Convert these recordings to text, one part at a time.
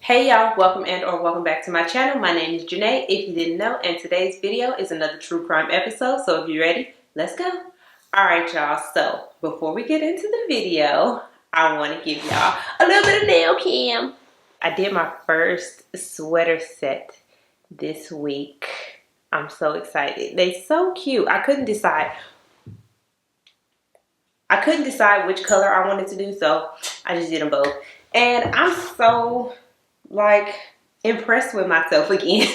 Hey y'all, welcome and or welcome back to my channel. My name is Janae, if you didn't know, and today's video is another true crime episode. So if you're ready, let's go. Alright y'all, so before we get into the video, I want to give y'all a little bit of nail cam. I did my first sweater set this week. I'm so excited. They're so cute. I couldn't decide which color I wanted to do, so I just did them both. And I'm so like impressed with myself again.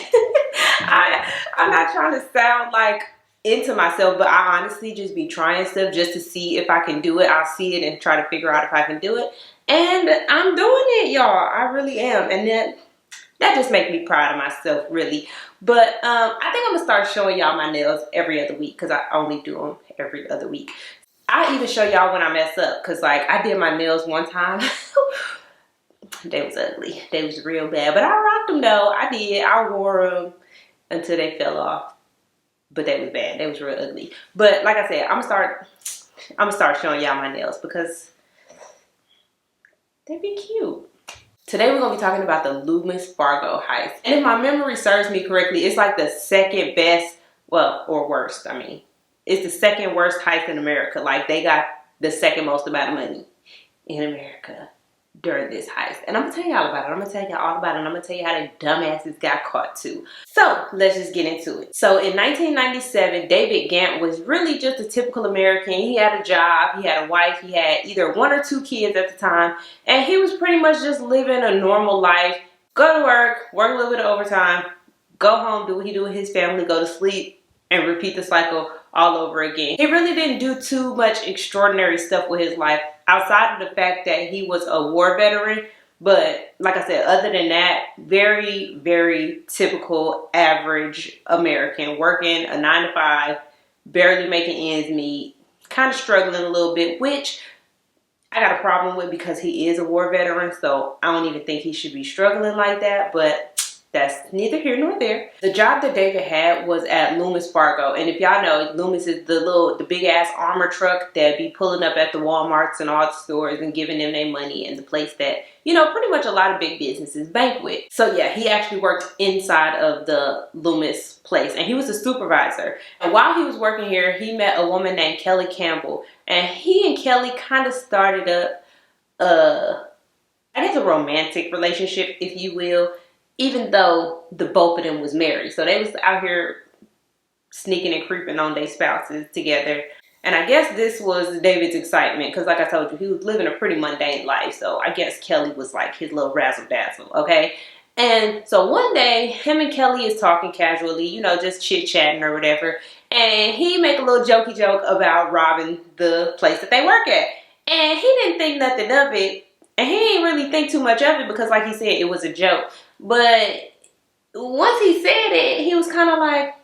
I'm not trying to sound like into myself, but I honestly just be trying stuff just to see if I can do it. I'll see it and try to figure out if I can do it, and I'm doing it, y'all. I really am, and that just makes me proud of myself, really. But I think I'm gonna start showing y'all my nails every other week because I only do them every other week. I even show y'all when I mess up, because like I did my nails one time. They was ugly. They was real bad. But I rocked them though. I did. I wore them until they fell off. But they was bad. They was real ugly. But like I said, I'm gonna start showing y'all my nails because they be cute. Today we're gonna be talking about the Loomis Fargo heist. And if my memory serves me correctly, it's like the second best, well, or worst, I mean. It's the second worst heist in America. Like they got the second most amount of money in America during this heist. And I'm gonna tell y'all about it. I'm gonna tell y'all all about it. And I'm gonna tell you how the dumbasses got caught too. So let's just get into it. So in 1997, David Gant was really just a typical American. He had a job, he had a wife, he had either 1 or 2 kids at the time, and he was pretty much just living a normal life. Go to work a little bit of overtime, go home, do what he do with his family, go to sleep, and repeat the cycle all over again. He really didn't do too much extraordinary stuff with his life outside of the fact that he was a war veteran. But like I said, other than that, very, very typical average American, working a 9 to 5, barely making ends meet, kind of struggling a little bit, which I got a problem with because he is a war veteran. So I don't even think he should be struggling like that, but that's neither here nor there. The job that David had was at Loomis Fargo. And if y'all know, Loomis is the big ass armor truck that be pulling up at the Walmarts and all the stores and giving them their money, and the place that, you know, pretty much a lot of big businesses bank with. So yeah, he actually worked inside of the Loomis place, and he was a supervisor. And while he was working here, he met a woman named Kelly Campbell, and he and Kelly kind of started up I guess a romantic relationship, if you will, even though the both of them was married. So they was out here sneaking and creeping on their spouses together. And I guess this was David's excitement because, like I told you, he was living a pretty mundane life. So I guess Kelly was like his little razzle-dazzle, okay? And so one day, him and Kelly is talking casually, you know, just chit-chatting or whatever. And he make a little jokey joke about robbing the place that they work at. And he didn't think nothing of it. And he didn't really think too much of it because, like he said, it was a joke. But once he said it, he was kind of like,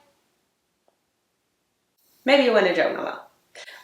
maybe it wasn't a joke no more.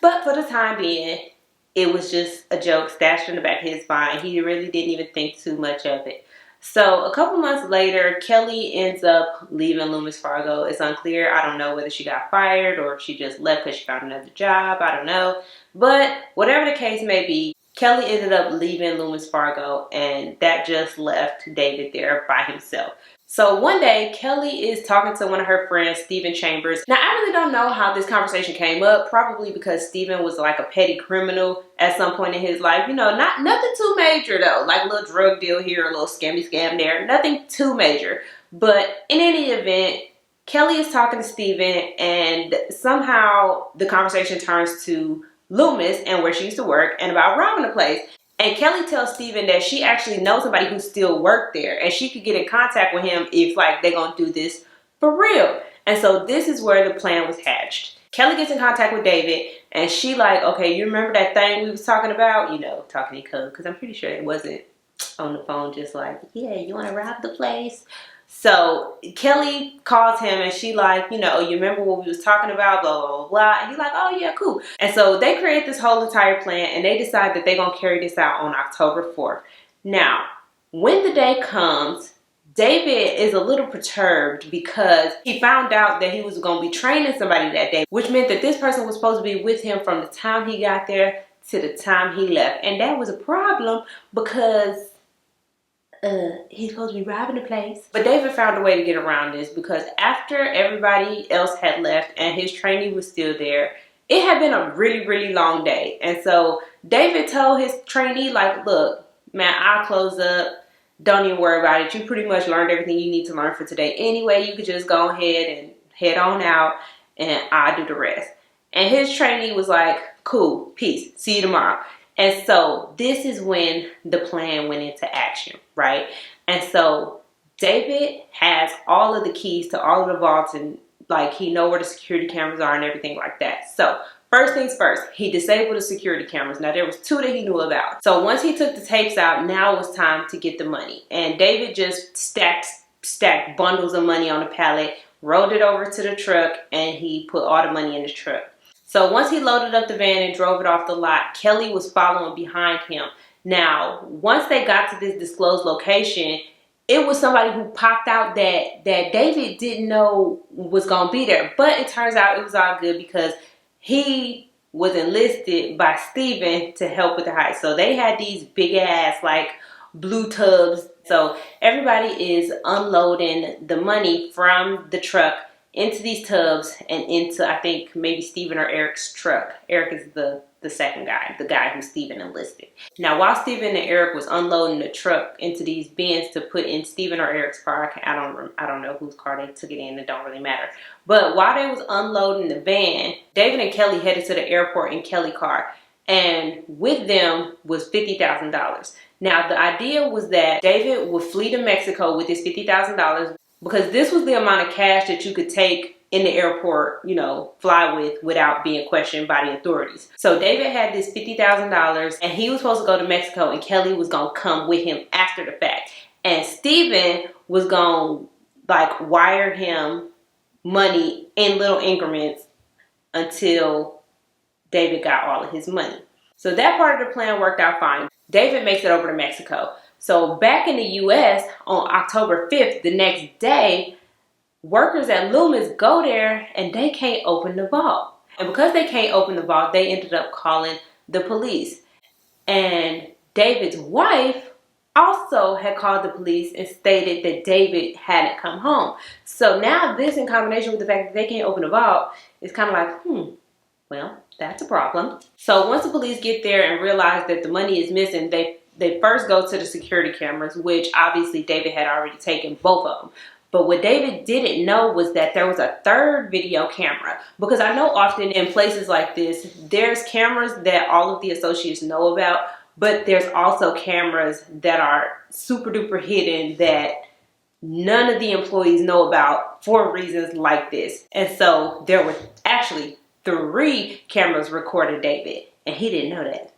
But for the time being, it was just a joke stashed in the back of his mind. He really didn't even think too much of it. So a couple months later, Kelly ends up leaving Loomis Fargo. It's unclear. I don't know whether she got fired or if she just left because she found another job. I don't know. But whatever the case may be, Kelly ended up leaving Loomis Fargo, and that just left David there by himself. So one day, Kelly is talking to one of her friends, Stephen Chambers. Now, I really don't know how this conversation came up, probably because Stephen was like a petty criminal at some point in his life. You know, nothing too major though, like a little drug deal here, a little scammy scam there, nothing too major. But in any event, Kelly is talking to Stephen, and somehow the conversation turns to Loomis and where she used to work and about robbing the place. And Kelly tells Stephen that she actually knows somebody who still worked there and she could get in contact with him if like they're gonna do this for real. And so this is where the plan was hatched. Kelly gets in contact with David and she like, okay, you remember that thing we was talking about? You know, talking in code, because I'm pretty sure it wasn't on the phone just like, yeah, you want to rob the place? So Kelly calls him and she like, you know, you remember what we was talking about, blah, blah, blah, blah. And he's like, oh yeah, cool. And so they create this whole entire plan and they decide that they're going to carry this out on October 4th. Now, when the day comes, David is a little perturbed because he found out that he was going to be training somebody that day, which meant that this person was supposed to be with him from the time he got there to the time he left. And that was a problem because he's supposed to be robbing the place. But David found a way to get around this, because after everybody else had left and his trainee was still there, it had been a really, really long day. And so David told his trainee, like, look, man, I'll close up. Don't even worry about it. You pretty much learned everything you need to learn for today anyway. You could just go ahead and head on out and I'll do the rest. And his trainee was like, cool, peace, see you tomorrow. And so this is when the plan went into action, right? And so David has all of the keys to all of the vaults, and like he know where the security cameras are and everything like that. So first things first, he disabled the security cameras. Now there was 2 that he knew about. So once he took the tapes out, now it was time to get the money. And David just stacked bundles of money on a pallet, rolled it over to the truck, and he put all the money in the truck. So once he loaded up the van and drove it off the lot, Kelly was following behind him. Now, once they got to this disclosed location, it was somebody who popped out that David didn't know was going to be there. But it turns out it was all good, because he was enlisted by Steven to help with the heist. So they had these big ass like blue tubs. So everybody is unloading the money from the truck into these tubs and into, I think, maybe Steven or Eric's truck. Eric is the second guy, the guy who Steven enlisted. Now, while Steven and Eric was unloading the truck into these bins to put in Steven or Eric's car, I don't know whose car they took it in, it don't really matter. But while they was unloading the van, David and Kelly headed to the airport in Kelly's car, and with them was $50,000. Now, the idea was that David would flee to Mexico with his $50,000, because this was the amount of cash that you could take in the airport, you know, fly with without being questioned by the authorities. So David had this $50,000 and he was supposed to go to Mexico, and Kelly was going to come with him after the fact. And Steven was going to like wire him money in little increments until David got all of his money. So that part of the plan worked out fine. David makes it over to Mexico. So back in the U.S. on October 5th, the next day, workers at Loomis go there and they can't open the vault. And because they can't open the vault, they ended up calling the police. And David's wife also had called the police and stated that David hadn't come home. So now this, in combination with the fact that they can't open the vault, is kind of like, well, that's a problem. So once the police get there and realize that the money is missing, they first go to the security cameras, which obviously David had already taken both of them. But what David didn't know was that there was a third video camera. Because I know often in places like this, there's cameras that all of the associates know about, but there's also cameras that are super duper hidden that none of the employees know about for reasons like this. And so there were actually 3 cameras recording David, and he didn't know that.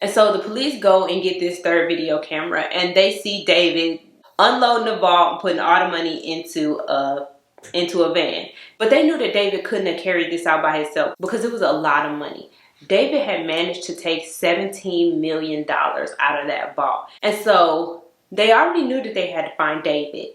And so the police go and get this third video camera, and they see David unloading the vault and putting all the money into a van. But they knew that David couldn't have carried this out by himself because it was a lot of money. David had managed to take $17 million out of that vault. And so they already knew that they had to find David,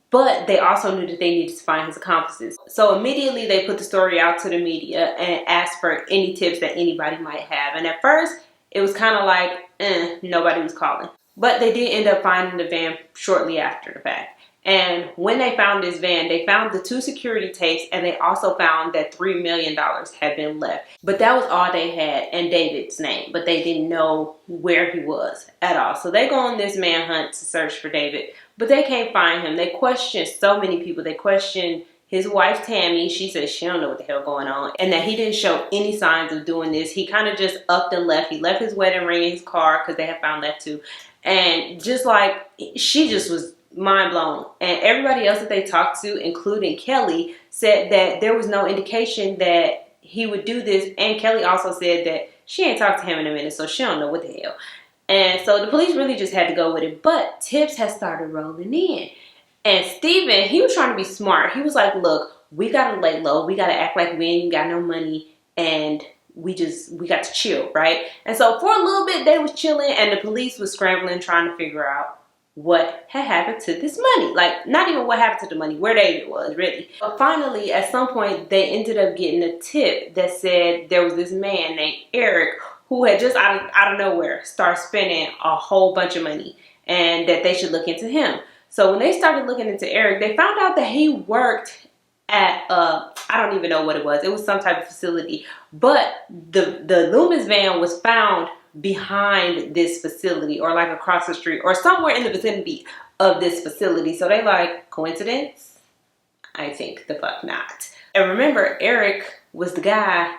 but they also knew that they needed to find his accomplices. So immediately they put the story out to the media and asked for any tips that anybody might have. And at first, it was kind of like, nobody was calling. But they did end up finding the van shortly after the fact. And when they found this van, they found the 2 security tapes, and they also found that $3 million had been left. But that was all they had, and David's name. But they didn't know where he was at all. So they go on this manhunt to search for David, but they can't find him. They questioned so many people. They questioned his wife, Tammy. She said she don't know what the hell going on, and that he didn't show any signs of doing this. He kind of just upped and left. He left his wedding ring in his car because they had found that too. And just like, she just was mind blown. And everybody else that they talked to, including Kelly, said that there was no indication that he would do this. And Kelly also said that she ain't talked to him in a minute, so she don't know what the hell. And so the police really just had to go with it. But tips had started rolling in. And Steven, he was trying to be smart. He was like, look, we got to lay low. We got to act like we ain't got no money. And we got to chill, right? And so for a little bit, they was chilling. And the police was scrambling, trying to figure out what had happened to this money. Like, not even what happened to the money, where David was, really. But finally, at some point, they ended up getting a tip that said there was this man named Eric who had just out of nowhere started spending a whole bunch of money. and that they should look into him. So when they started looking into Eric, they found out that he worked at I don't even know what it was. It was some type of facility, but the Loomis van was found behind this facility, or like across the street, or somewhere in the vicinity of this facility. So they like, coincidence? I think the fuck not. And remember, Eric was the guy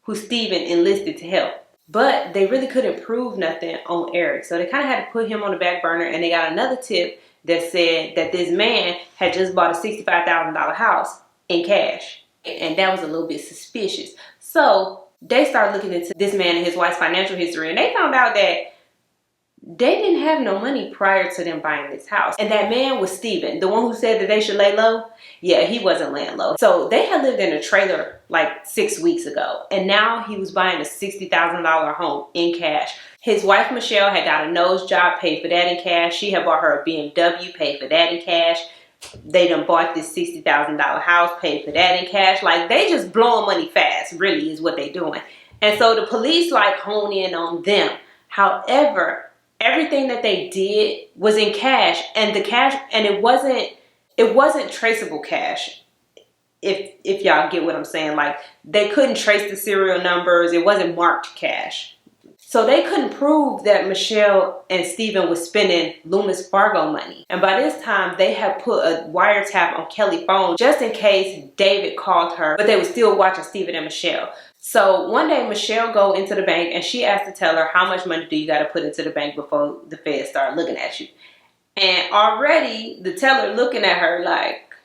who Steven enlisted to help. But they really couldn't prove nothing on Eric. So they kind of had to put him on the back burner, and they got another tip that said that this man had just bought a $65,000 house in cash. And that was a little bit suspicious. So they started looking into this man and his wife's financial history, and they found out that they didn't have no money prior to them buying this house. And that man was Steven, the one who said that they should lay low. Yeah, he wasn't laying low. So they had lived in a trailer like 6 weeks ago, and now he was buying a $60,000 home in cash. His wife, Michelle, had got a nose job, paid for that in cash. She had bought her a BMW, paid for that in cash. They done bought this $60,000 house, paid for that in cash. Like, they just blowing money fast, really, is what they doing. And so the police like hone in on them. However, everything that they did was in cash, and the cash, and it wasn't traceable cash. If y'all get what I'm saying, like, they couldn't trace the serial numbers. It wasn't marked cash. So they couldn't prove that Michelle and Steven was spending Loomis Fargo money. And by this time, they had put a wiretap on Kelly's phone just in case David called her, but they were still watching Steven and Michelle. So one day, Michelle go into the bank, and she asked the teller, how much money do you got to put into the bank before the feds start looking at you? And already the teller looking at her like,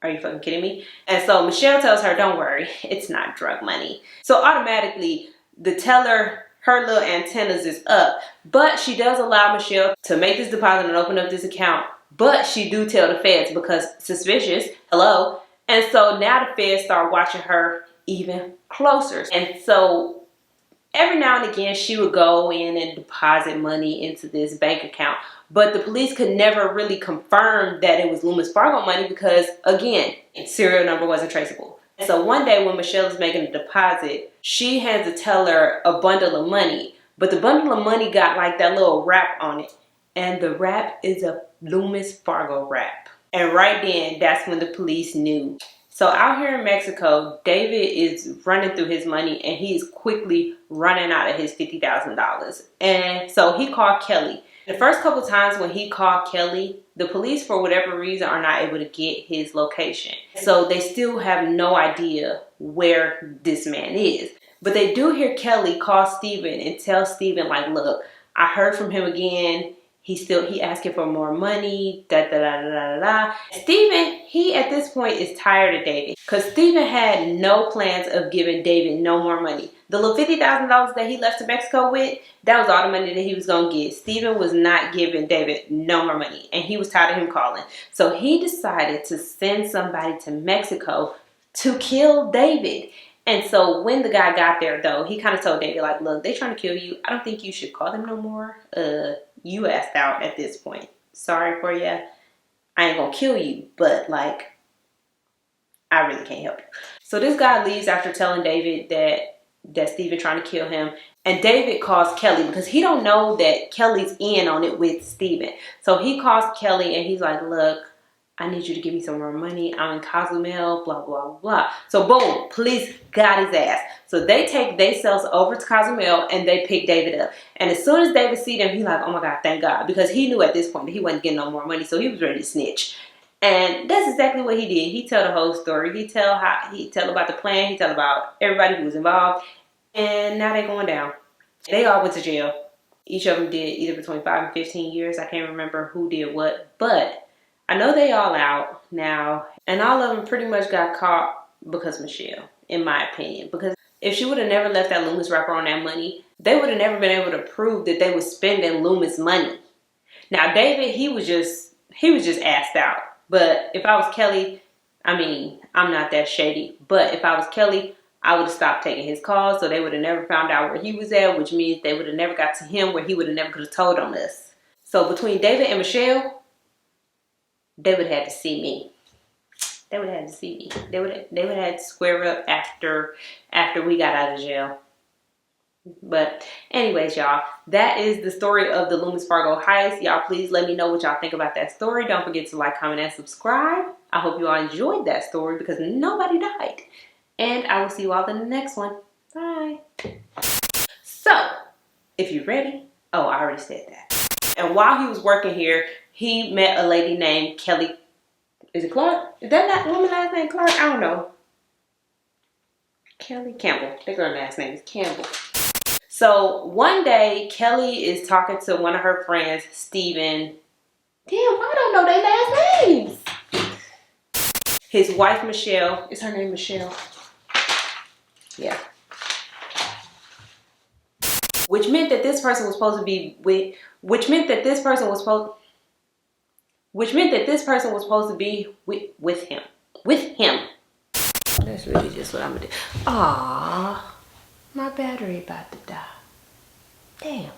are you fucking kidding me? And so Michelle tells her, don't worry, it's not drug money. So automatically the teller, her little antennas is up, but she does allow Michelle to make this deposit and open up this account. But she do tell the feds because suspicious, hello. And so now the feds start watching her even closer. And so every now and again, she would go in and deposit money into this bank account. But the police could never really confirm that it was Loomis Fargo money because, again, its serial number wasn't traceable. And so one day when Michelle is making a deposit, she hands the teller a bundle of money. But the bundle of money got like that little wrap on it. And the wrap is a Loomis Fargo wrap. And right then, that's when the police knew. So out here in Mexico, David is running through his money, and he is quickly running out of his $50,000. And so he called Kelly. The first couple times when he called Kelly, the police, for whatever reason, are not able to get his location. So they still have no idea where this man is. But they do hear Kelly call Steven and tell Steven, like, look, I heard from him again. He asking for more money, Steven, he at this point is tired of David. Because Steven had no plans of giving David no more money. The little $50,000 that he left to Mexico with, that was all the money that he was going to get. Steven was not giving David no more money. And he was tired of him calling. So he decided to send somebody to Mexico to kill David. And so when the guy got there, though, he kind of told David, like, look, they trying to kill you. I don't think you should call them no more. You asked out at this point. Sorry for you. I ain't gonna kill you, but, like, I really can't help you. So this guy leaves after telling David that Steven trying to kill him. And David calls Kelly because he don't know that Kelly's in on it with Steven. So he calls Kelly and he's like, look, I need you to give me some more money. I'm in Cozumel, blah, blah, blah. So boom, police got his ass. So they take themselves over to Cozumel and they pick David up. And as soon as David see them, he's like, oh my God, thank God. Because he knew at this point that he wasn't getting no more money. So he was ready to snitch. And that's exactly what he did. He tell the whole story. He tell about the plan. He tell about everybody who was involved. And now they're going down. They all went to jail. Each of them did either between 5 and 15 years. I can't remember who did what. But I know they all out now. And all of them pretty much got caught because Michelle, in my opinion. Because if she would have never left that Loomis wrapper on that money, they would have never been able to prove that they were spending Loomis money. Now, David, he was just asked out. But if I was Kelly, I mean, I'm not that shady. But if I was Kelly, I would have stopped taking his calls. So they would have never found out where he was at, which means they would have never got to him where he would have never could have told on us. So between David and Michelle, they would have had to see me. They would have had to see me. They would have had to square up after we got out of jail. But anyways, y'all, that is the story of the Loomis Fargo heist. Y'all, please let me know what y'all think about that story. Don't forget to like, comment, and subscribe. I hope you all enjoyed that story because nobody died. And I will see you all in the next one. Bye. So, if you're ready, oh, I already said that. And while he was working here, he met a lady named Kelly. Is it Clark? Is that woman last name Clark? I don't know. Kelly Campbell. The girl last name is Campbell. So one day, Kelly is talking to one of her friends, Steven. Damn, I don't know their last names. His wife, Michelle. Is her name Michelle? Yeah. Which meant that this person was supposed to be with, which meant that this person was supposed to be with him. With him. That's really just what I'm gonna do. Aww, my battery about to die. Damn.